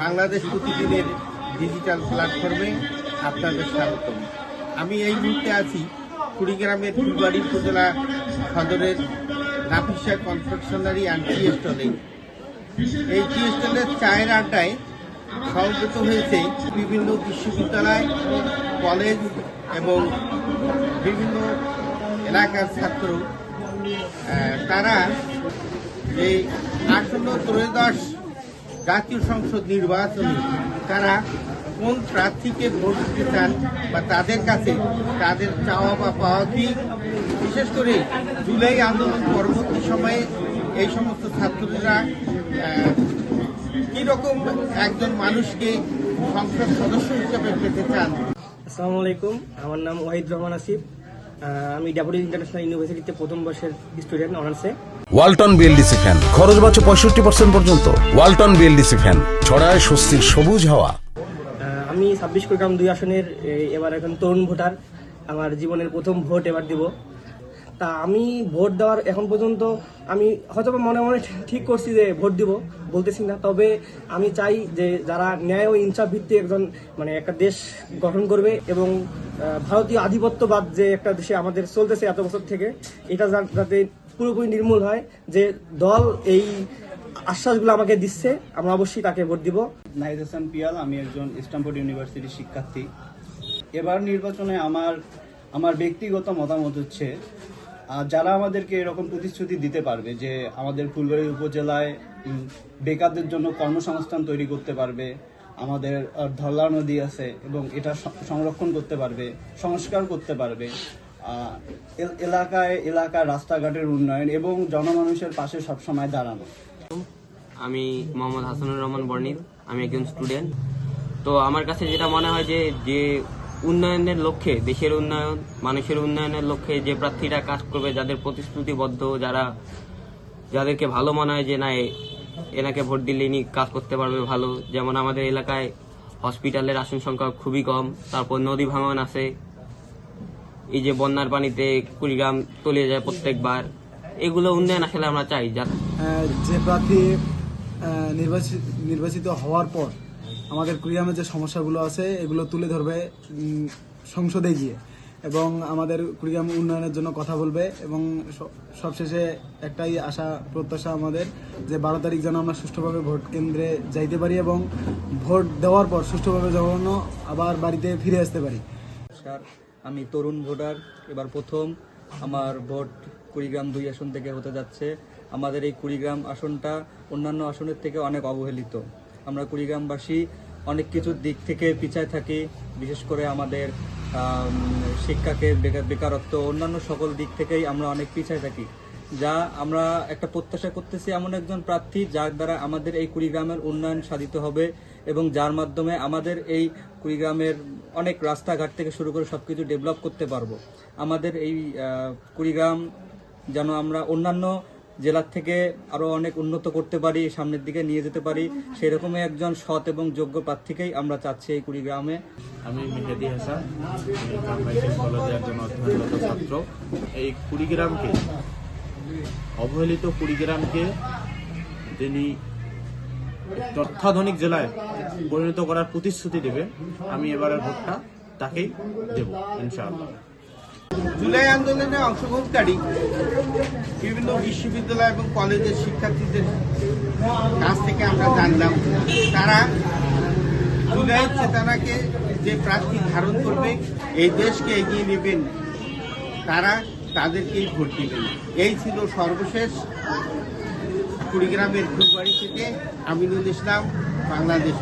বাংলাদেশ প্রতিদিনের ডিজিটাল প্ল্যাটফর্মে আপনাদের স্বাগতম। আমি এই মুহূর্তে আছি কুড়িগ্রামের ফুলবাড়ি উপজেলা সদরের নাফিসা কনফেকশনারি অ্যান্ড টি স্টলে। এই টি স্টলের চায়ের আড্ডায় সমবেত হয়েছে বিভিন্ন বিশ্ববিদ্যালয়, কলেজ এবং বিভিন্ন এলাকার ছাত্র। তারা এই আসন্ন ত্রয়োদশ জাতীয় সংসদ নির্বাচনে তারা কোন প্রার্থীকে ভোট দিতে চান বা তাদের কাছে তাদের চাওয়া বা পাওয়া কি, বিশেষ করে জুলাই আন্দোলন পরবর্তী সময়ে এই সমস্ত ছাত্ররা কিরকম একজন মানুষকে সংসদ সদস্য হিসেবে পেতে চান। আসসালামু আলাইকুম, আমার নাম ওয়াহিদ রহমান আসিফ। আমি ডাবুল ইন্টারন্যাশনাল ইউনিভার্সিটিতে প্রথম বর্ষের স্টুডেন্ট, অনার্সে। ওয়ালটন বিএলডিসি ফ্যান, খরচ বাঁচে 65% পর্যন্ত। ওয়ালটন বিএলডিসি ফ্যান ছড়ায় স্বস্তির সবুজ হাওয়া। আমি 26 কুড়িগ্রাম 2 আসনের এবার এখন তরুণ ভোটার। আমার জীবনের প্রথম ভোট এবার দিব। তা আমি ভোট দেওয়ার এখন পর্যন্ত আমি হয়তো মনে মনে ঠিক করছি যে ভোট দিব, বলতেছি না। তবে আমি চাই যে যারা ন্যায় ও ইনসাফ ভিত্তিক একজন একটা দেশ গঠন করবে এবং ভারতীয় আধিপত্যবাদ যে একটা দেশে আমাদের চলতেছে এত বছর থেকে, এটা যাতে পুরোপুরি নির্মূল হয়, যে দল এই আশ্বাসগুলো আমাকে দিচ্ছে, আমরা অবশ্যই তাকে ভোট দিব। নাহিদ হাসান পিয়াল, আমি একজন স্ট্যামফোর্ড ইউনিভার্সিটির শিক্ষার্থী। এবার নির্বাচনে আমার ব্যক্তিগত মতামত হচ্ছে, যারা আমাদেরকে এরকম প্রতিশ্রুতি দিতে পারবে যে আমাদের ফুলবাড়ি উপজেলায় বেকারদের জন্য কর্মসংস্থান তৈরি করতে পারবে, আমাদের ধরলা নদী আছে এবং এটা সংরক্ষণ করতে পারবে, সংস্কার করতে পারবে, এলাকায় রাস্তাঘাটের উন্নয়ন এবং জনমানুষের পাশে সবসময় দাঁড়ানো। আমি মোহাম্মদ হাসানুর রহমান বর্ণিল, আমি একজন স্টুডেন্ট। তো আমার কাছে যেটা মনে হয় যে উন্নয়নের লক্ষ্যে, দেশের উন্নয়ন, মানুষের উন্নয়নের লক্ষ্যে যে প্রার্থীরা কাজ করবে, যাদের প্রতিশ্রুতিবদ্ধ, যাদেরকে ভালো মনে হয় যে না এনাকে ভোট দিলে ইনি কাজ করতে পারবে ভালো। যেমন আমাদের এলাকায় হসপিটালের আসন সংখ্যা খুবই কম, তারপর নদী ভাঙন আছে, এই যে বন্যার পানিতে কুড়িগ্রাম তলিয়ে যায় প্রত্যেকবার। এগুলো উন্নয়ন আসলে আমরা চাই। যে প্রার্থী নির্বাচিত হওয়ার পর আমাদের কুড়িগ্রামের যে সমস্যাগুলো আছে এগুলো তুলে ধরবে সংসদে গিয়ে এবং আমাদের কুড়িগ্রাম উন্নয়নের জন্য কথা বলবে। এবং সবশেষে একটাই আশা প্রত্যাশা আমাদের, যে 12 তারিখ যেন আমরা সুষ্ঠুভাবে ভোট কেন্দ্রে যাইতে পারি এবং ভোট দেওয়ার পর সুষ্ঠুভাবে যেন আবার বাড়িতে ফিরে আসতে পারি। আমি তরুণ ভোটার, এবার প্রথম আমার ভোট কুড়িগ্রাম 2 আসন থেকে হতে যাচ্ছে। আমাদের এই কুড়িগ্রাম আসনটা অন্যান্য আসনের থেকে অনেক অবহেলিত। আমরা কুড়িগ্রামবাসী অনেক কিছুর দিক থেকে পিছায় থাকি, বিশেষ করে আমাদের শিক্ষাকে, বেকারত্ব, অন্যান্য সকল দিক থেকেই আমরা অনেক পিছায় থাকি। যা আমরা একটা প্রত্যাশা করতেছি এমন একজন প্রার্থী যার দ্বারা আমাদের এই কুড়িগ্রামের উন্নয়ন সাধিত হবে এবং যার মাধ্যমে আমাদের এই কুড়িগ্রামের অনেক রাস্তাঘাট থেকে শুরু করে সবকিছু ডেভেলপ করতে পারবো। আমাদের এই কুড়িগ্রাম যেন আমরা অন্যান্য জেলার থেকে আরো অনেক উন্নত করতে পারি, সামনের দিকে নিয়ে যেতে পারি, সেরকমই একজন সৎ এবং যোগ্য প্রার্থীকেই আমরা চাচ্ছি এই কুড়িগ্রামে। আমি মেহেদি হাসান, কলেজের একজন অধ্যয়নরত ছাত্র। এই কুড়িগ্রামকে, অবহেলিত কুড়িগ্রামকে যিনি অত্যাধুনিক জেলায় পরিণত করার প্রতিশ্রুতি দেবে, আমি এবারের ভোটটা তাকেই দেব ইনশাআল্লাহ। জুলাই আন্দোলনে অংশগ্রহণকারী বিভিন্ন বিশ্ববিদ্যালয় এবং কলেজের শিক্ষার্থীদের কাছ থেকে আমরা জানলাম, তারা জুলাই চেতনাকে যে প্রার্থী ধারণ করবে, এই দেশকে এগিয়ে নেবেন, তারা তাদেরকেই ভোট দিবেন। এই ছিল সর্বশেষ কুড়িগ্রামের ফুলবাড়ি থেকে আমিনুল ইসলাম, বাংলাদেশ।